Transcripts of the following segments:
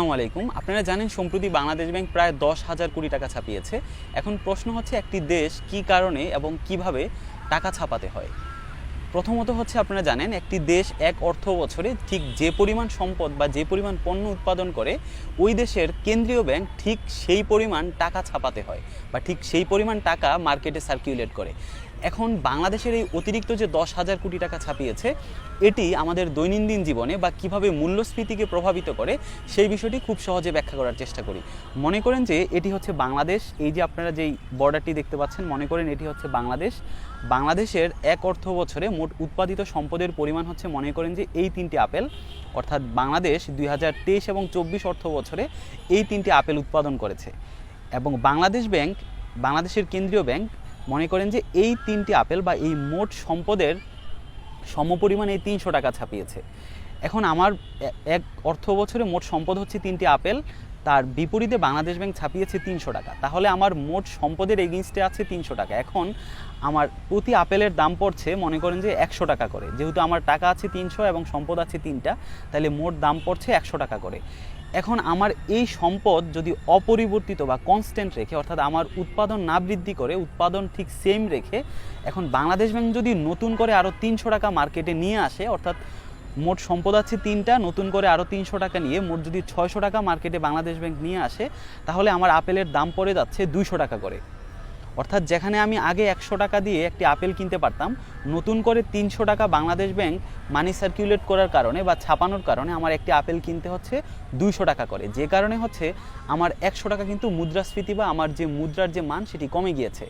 আসসালামু আলাইকুম। আপনারা জানেন সম্প্রতি বাংলাদেশ ব্যাংক প্রায় 10,000 কোটি টাকা ছাপিয়েছে। এখন প্রশ্ন হচ্ছে একটি দেশ কী কারণে এবং কিভাবে টাকা ছাপাতে হয়। প্রথমত হচ্ছে আপনারা জানেন একটি দেশ এক অর্থ বছরে ঠিক যে পরিমাণ সম্পদ বা যে পরিমাণ পণ্য উৎপাদন করে ওই দেশের কেন্দ্রীয় ব্যাংক ঠিক সেই পরিমাণ টাকা ছাপাতে হয় বা ঠিক সেই পরিমাণ টাকা মার্কেটে সার্কুলেট করে। এখন বাংলাদেশের এই অতিরিক্ত যে 10,000 কোটি টাকা ছাপিয়েছে এটি আমাদের দৈনন্দিন জীবনে বা কিভাবে মূল্যস্ফীতিকে প্রভাবিত করে সেই বিষয়টি খুব সহজে ব্যাখ্যা করার চেষ্টা করি। মনে করেন যে এটি হচ্ছে বাংলাদেশ, এই যে আপনারা যেই বর্ডারটি দেখতে পাচ্ছেন মনে করেন এটি হচ্ছে বাংলাদেশ। বাংলাদেশের এক অর্থ বছরে মোট উৎপাদিত সম্পদের পরিমাণ হচ্ছে মনে করেন যে এই 3টি আপেল, অর্থাৎ বাংলাদেশ 2023 এবং 24 অর্থ বছরে এই 3টি আপেল উৎপাদন করেছে এবং বাংলাদেশ ব্যাংক, বাংলাদেশের কেন্দ্রীয় ব্যাংক মনে করেন যে এই 3টি আপেল বা এই মোট সম্পদের সমপরিমাণ এই 300 টাকা ছাপিয়েছে। এখন আমার এক অর্থ বছরে মোট সম্পদ হচ্ছে 3টি আপেল, তার বিপরীতে বাংলাদেশ ব্যাংক ছাপিয়েছে 300 টাকা, তাহলে আমার মোট সম্পদের এগেইনস্টে আছে 300 টাকা। এখন আমার প্রতি আপেলের দাম পড়ছে মনে করেন যে 100 টাকা করে, যেহেতু আমার টাকা আছে 300 এবং সম্পদ আছে 3টা, তাহলে মোট দাম পড়ছে 100 টাকা করে। এখন আমার এই সম্পদ যদি অপরিবর্তিত বা কনস্ট্যান্ট রেখে, অর্থাৎ আমার উৎপাদন না বৃদ্ধি করে উৎপাদন ঠিক সেম রেখে, এখন বাংলাদেশ ব্যাংক যদি নতুন করে আরও 300 টাকা মার্কেটে নিয়ে আসে, অর্থাৎ মোট সম্পদ আছে 3টা, নতুন করে আরও 300 টাকা নিয়ে মোট যদি 600 টাকা মার্কেটে বাংলাদেশ ব্যাংক নিয়ে আসে, তাহলে আমার আপেলের দাম পড়ে যাচ্ছে 200 টাকা করে। অর্থাৎ যেখানে আমি আগে 100 টাকা দিয়ে একটি আপেল কিনতে পারতাম, নতুন করে 300 টাকা বাংলাদেশ ব্যাংক মানি সার্কুলেট করার কারণে বা ছাপানোর কারণে আমার একটি আপেল কিনতে হচ্ছে 200 টাকা করে, যে কারণে হচ্ছে আমার 100 টাকা কিন্তু মুদ্রাস্ফীতি বা আমার যে মুদ্রার যে মান সেটি কমে গিয়েছে।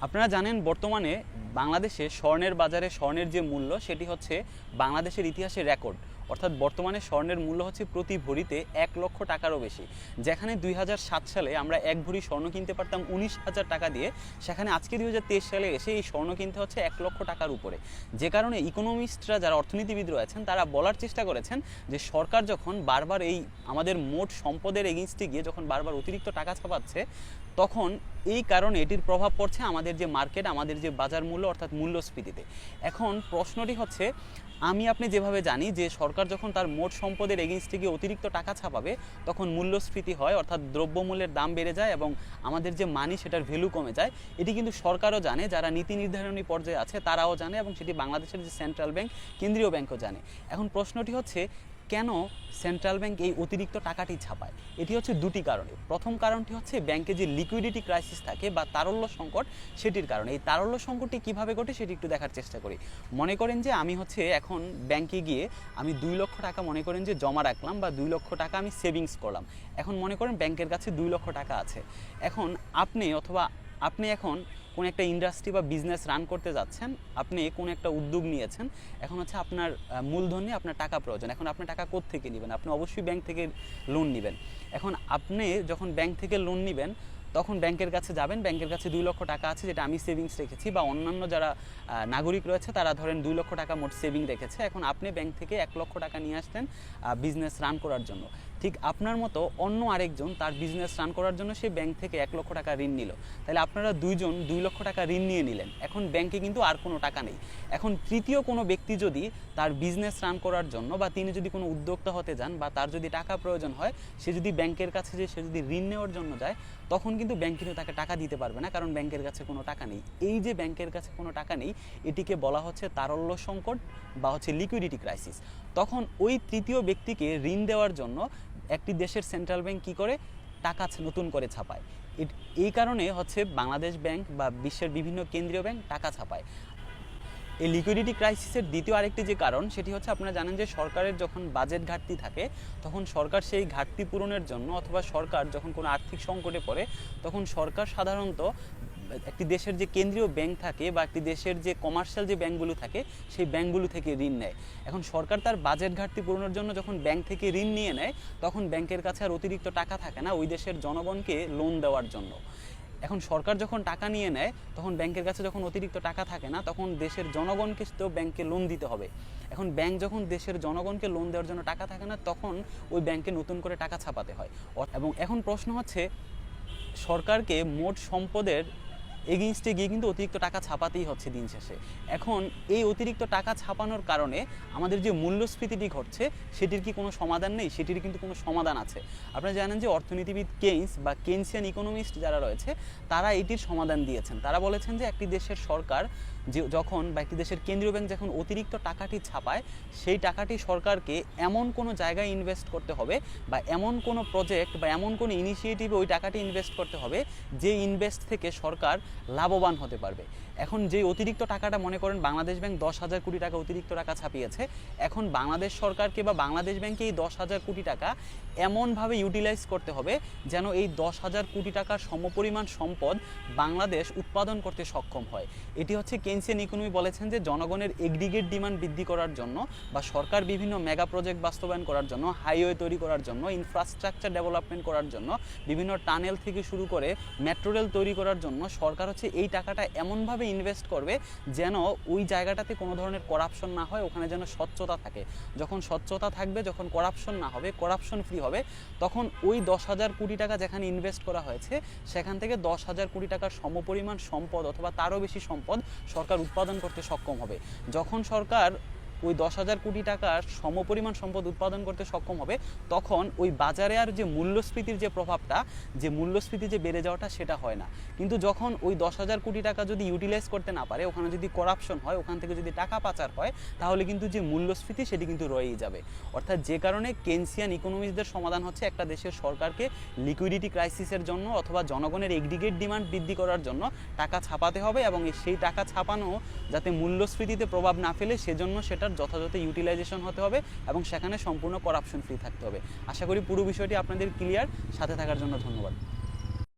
আপনারা জানেন বর্তমানে বাংলাদেশে স্বর্ণের বাজারে স্বর্ণের যে মূল্য সেটি হচ্ছে বাংলাদেশের ইতিহাসে রেকর্ড, অর্থাৎ বর্তমানে স্বর্ণের মূল্য হচ্ছে প্রতি ভরিতে 1 লক্ষ টাকারও বেশি। যেখানে 2007 সালে আমরা এক ভরি স্বর্ণ কিনতে পারতাম 19,000 টাকা দিয়ে, সেখানে আজকে 2023 সালে এসে এই স্বর্ণ কিনতে হচ্ছে 1 লক্ষ টাকার উপরে। যে কারণে ইকোনমিস্টরা যারা অর্থনীতিবিদ রয়েছেন তারা বলার চেষ্টা করেছেন যে সরকার যখন বারবার এই আমাদের মোট সম্পদের এগেইনস্টে গিয়ে যখন বারবার অতিরিক্ত টাকা ছাপাচ্ছে, তখন এই কারণে এটির প্রভাব পড়ছে আমাদের যে মার্কেট, আমাদের যে বাজার মূল্য অর্থাৎ মূল্যস্ফীতিতে। এখন প্রশ্নটি হচ্ছে, আমি আপনি যেভাবে জানি যে সরকার যখন তার মোট সম্পদের এগেইনস্টে গিয়ে অতিরিক্ত টাকা ছাপাবে তখন মূল্যস্ফীতি হয়, অর্থাৎ দ্রব্যমূল্যের দাম বেড়ে যায় এবং আমাদের যে মানি সেটার ভ্যালু কমে যায়। এটি কিন্তু সরকারও জানে, যারা নীতি নির্ধারণী পর্যায়ে আছে তারাও জানে এবং সেটি বাংলাদেশের যে সেন্ট্রাল ব্যাংক, কেন্দ্রীয় ব্যাংকও জানে। এখন প্রশ্নটি হচ্ছে কেন সেন্ট্রাল ব্যাংক এই অতিরিক্ত টাকাটি ছাপায়? এটি হচ্ছে দুটি কারণে। প্রথম কারণটি হচ্ছে ব্যাংকে যে লিকুইডিটি ক্রাইসিস থাকে বা তারল্য সংকট, সেটির কারণে। এই তারল্য সংকটটি কীভাবে ঘটে সেটি একটু দেখার চেষ্টা করি। মনে করেন যে আমি হচ্ছে এখন ব্যাংকে গিয়ে আমি 2 লক্ষ টাকা মনে করেন যে জমা রাখলাম বা 2 লক্ষ টাকা আমি সেভিংস করলাম। এখন মনে করেন ব্যাংকের কাছে 2 লক্ষ টাকা আছে। এখন আপনি এখন কোন একটা ইন্ডাস্ট্রি বা বিজনেস রান করতে যাচ্ছেন, আপনি কোন একটা উদ্যোগ নিয়েছেন, এখন হচ্ছে আপনার মূলধন নিয়ে আপনার টাকা প্রয়োজন। এখন আপনি টাকা কোত্থেকে নেবেন? আপনি অবশ্যই ব্যাংক থেকে লোন নেবেন। এখন আপনি যখন ব্যাংক থেকে লোন নেবেন তখন ব্যাংকের কাছে যাবেন, ব্যাংকের কাছে 2 লক্ষ টাকা আছে যেটা আমি সেভিংস রেখেছি বা অন্যান্য যারা নাগরিক রয়েছে তারা ধরেন 2 লক্ষ টাকা মোট সেভিং রেখেছে। এখন আপনি ব্যাংক থেকে 1 লক্ষ টাকা নিয়ে আসলেন বিজনেস রান করার জন্য। ঠিক আপনার মতো অন্য আরেকজন তার বিজনেস রান করার জন্য সে ব্যাংক থেকে 1 লক্ষ টাকা ঋণ নিল। তাহলে আপনারা দুইজন 2 লক্ষ টাকা ঋণ নিয়ে নিলেন। এখন ব্যাংকে কিন্তু আর কোনো টাকা নেই। এখন তৃতীয় কোনো ব্যক্তি যদি তার বিজনেস রান করার জন্য বা তিনি যদি কোনো উদ্যোক্তা হতে যান বা তার যদি টাকা প্রয়োজন হয়, সে যদি ব্যাংকের কাছে যে সে যদি ঋণ নেওয়ার জন্য যায়, তখন কিন্তু ব্যাংক কিন্তু তাকে টাকা দিতে পারবে না, কারণ ব্যাংকের কাছে কোনো টাকা নেই। এই যে ব্যাংকের কাছে কোনো টাকা নেই, এটিকে বলা হচ্ছে তারল্য সংকট বা হচ্ছে লিকুইডিটি ক্রাইসিস। তখন ওই তৃতীয় ব্যক্তিকে ঋণ দেওয়ার জন্য একটি দেশের সেন্ট্রাল ব্যাংক কী করে? টাকা নতুন করে ছাপায়। এই কারণে হচ্ছে বাংলাদেশ ব্যাংক বা বিশ্বের বিভিন্ন কেন্দ্রীয় ব্যাংক টাকা ছাপায়। এই লিকুইডিটি ক্রাইসিসের দ্বিতীয় আরেকটি যে কারণ সেটি হচ্ছে, আপনারা জানেন যে সরকারের যখন বাজেট ঘাটতি থাকে তখন সরকার সেই ঘাটতি পূরণের জন্য অথবা সরকার যখন কোনো আর্থিক সংকটে পড়ে তখন সরকার সাধারণত একটি দেশের যে কেন্দ্রীয় ব্যাংক থাকে বা একটি দেশের যে কমার্শিয়াল যে ব্যাংকগুলো থাকে সেই ব্যাংকগুলো থেকে ঋণ নেয়। এখন সরকার তার বাজেট ঘাটতি পূরণের জন্য যখন ব্যাংক থেকে ঋণ নিয়ে নেয় তখন ব্যাংকের কাছে আর অতিরিক্ত টাকা থাকে না ওই দেশের জনগণকে লোন দেওয়ার জন্য। এখন সরকার যখন টাকা নিয়ে নেয় তখন ব্যাংকের কাছে যখন অতিরিক্ত টাকা থাকে না তখন দেশের জনগণকে তো ব্যাংকে লোন দিতে হবে। এখন ব্যাংক যখন দেশের জনগণকে লোন দেওয়ার জন্য টাকা থাকে না তখন ওই ব্যাংকে নতুন করে টাকা ছাপাতে হয়। এবং এখন প্রশ্ন হচ্ছে, সরকারকে মোট সম্পদের এগেইনস্টে গিয়ে কিন্তু অতিরিক্ত টাকা ছাপাতেই হচ্ছে দিন শেষে। এখন এই অতিরিক্ত টাকা ছাপানোর কারণে আমাদের যে মূল্যস্ফীতিটি ঘটছে সেটির কি কোনো সমাধান নেই? সেটির কিন্তু কোনো সমাধান আছে। আপনারা জানেন যে অর্থনীতিবিদ কেইনস বা কেইনসিয়ান ইকোনমিস্ট যারা রয়েছে তারা এটির সমাধান দিয়েছেন। তারা বলেছেন যে একটি দেশের সরকার যখন বা একটি দেশের কেন্দ্রীয় ব্যাংক যখন অতিরিক্ত টাকাটি ছাপায়, সেই টাকাটি সরকারকে এমন কোনো জায়গায় ইনভেস্ট করতে হবে বা এমন কোনো প্রজেক্ট বা এমন কোনো ইনিশিয়েটিভে ওই টাকাটি ইনভেস্ট করতে হবে যে ইনভেস্ট থেকে সরকার লাভবান হতে পারবে। এখন যে অতিরিক্ত টাকাটা মনে করেন বাংলাদেশ ব্যাংক 10,000 কোটি টাকা অতিরিক্ত টাকা ছাপিয়েছে, এখন বাংলাদেশ সরকারকে বা বাংলাদেশ ব্যাংকে এই 10,000 কোটি টাকা এমনভাবে ইউটিলাইজ করতে হবে যেন এই 10,000 কোটি টাকার সমপরিমাণ সম্পদ বাংলাদেশ উৎপাদন করতে সক্ষম হয়। এটি হচ্ছে কেইনসিয়ান ইকোনমি বলেছেন যে জনগণের এগ্রিগেট ডিমান্ড বৃদ্ধি করার জন্য বা সরকার বিভিন্ন মেগা প্রজেক্ট বাস্তবায়ন করার জন্য, হাইওয়ে তৈরি করার জন্য, ইনফ্রাস্ট্রাকচার ডেভেলপমেন্ট করার জন্য, বিভিন্ন টানেল থেকে শুরু করে মেট্রো রেল তৈরি করার জন্য সরকার হচ্ছে এই টাকাটা এমনভাবে ইনভেস্ট করবে যেন ওই জায়গাটাতে কোনো ধরনের করাপশন না হয়, ওখানে যেন স্বচ্ছতা থাকে। যখন স্বচ্ছতা থাকবে, যখন করাপশন না হবে, করাপশন ফ্রি হবে, তখন ওই 10,000 কোটি টাকা যেখানে ইনভেস্ট করা হয়েছে সেখান থেকে 10,000 কোটি টাকার সমপরিমাণ সম্পদ অথবা তারও বেশি সম্পদ সরকার উৎপাদন করতে সক্ষম হবে। যখন সরকার ওই 10,000 কোটি টাকার সমপরিমাণ সম্পদ উৎপাদন করতে সক্ষম হবে, তখন ওই বাজারে আর যে মূল্যস্ফীতির যে প্রভাবটা, যে মূল্যস্ফীতি যে বেড়ে যাওয়াটা, সেটা হয় না। কিন্তু যখন ওই 10,000 কোটি টাকা যদি ইউটিলাইজ করতে না পারে, ওখানে যদি করাপশন হয়, ওখান থেকে যদি টাকা পাচার হয়, তাহলে কিন্তু যে মূল্যস্ফীতি সেটি কিন্তু রয়েই যাবে। অর্থাৎ যে কারণে কেইনসিয়ান ইকোনমিস্টদের সমাধান হচ্ছে একটা দেশের সরকারকে লিকুইডিটি ক্রাইসিসের জন্য অথবা জনগণের এগ্রিগেট ডিমান্ড বৃদ্ধি করার জন্য টাকা ছাপাতে হবে এবং সেই টাকা ছাপানো যাতে মূল্যস্ফীতিতে প্রভাব না ফেলে সেজন্য সেটার যথাযথ ইউটিলাইজেশন হতে হবে এবং সেখানে সম্পূর্ণ করাপশন ফ্রি থাকতে হবে। আশা করি পুরো বিষয়টি আপনাদের ক্লিয়ার। সাথে থাকার জন্য ধন্যবাদ।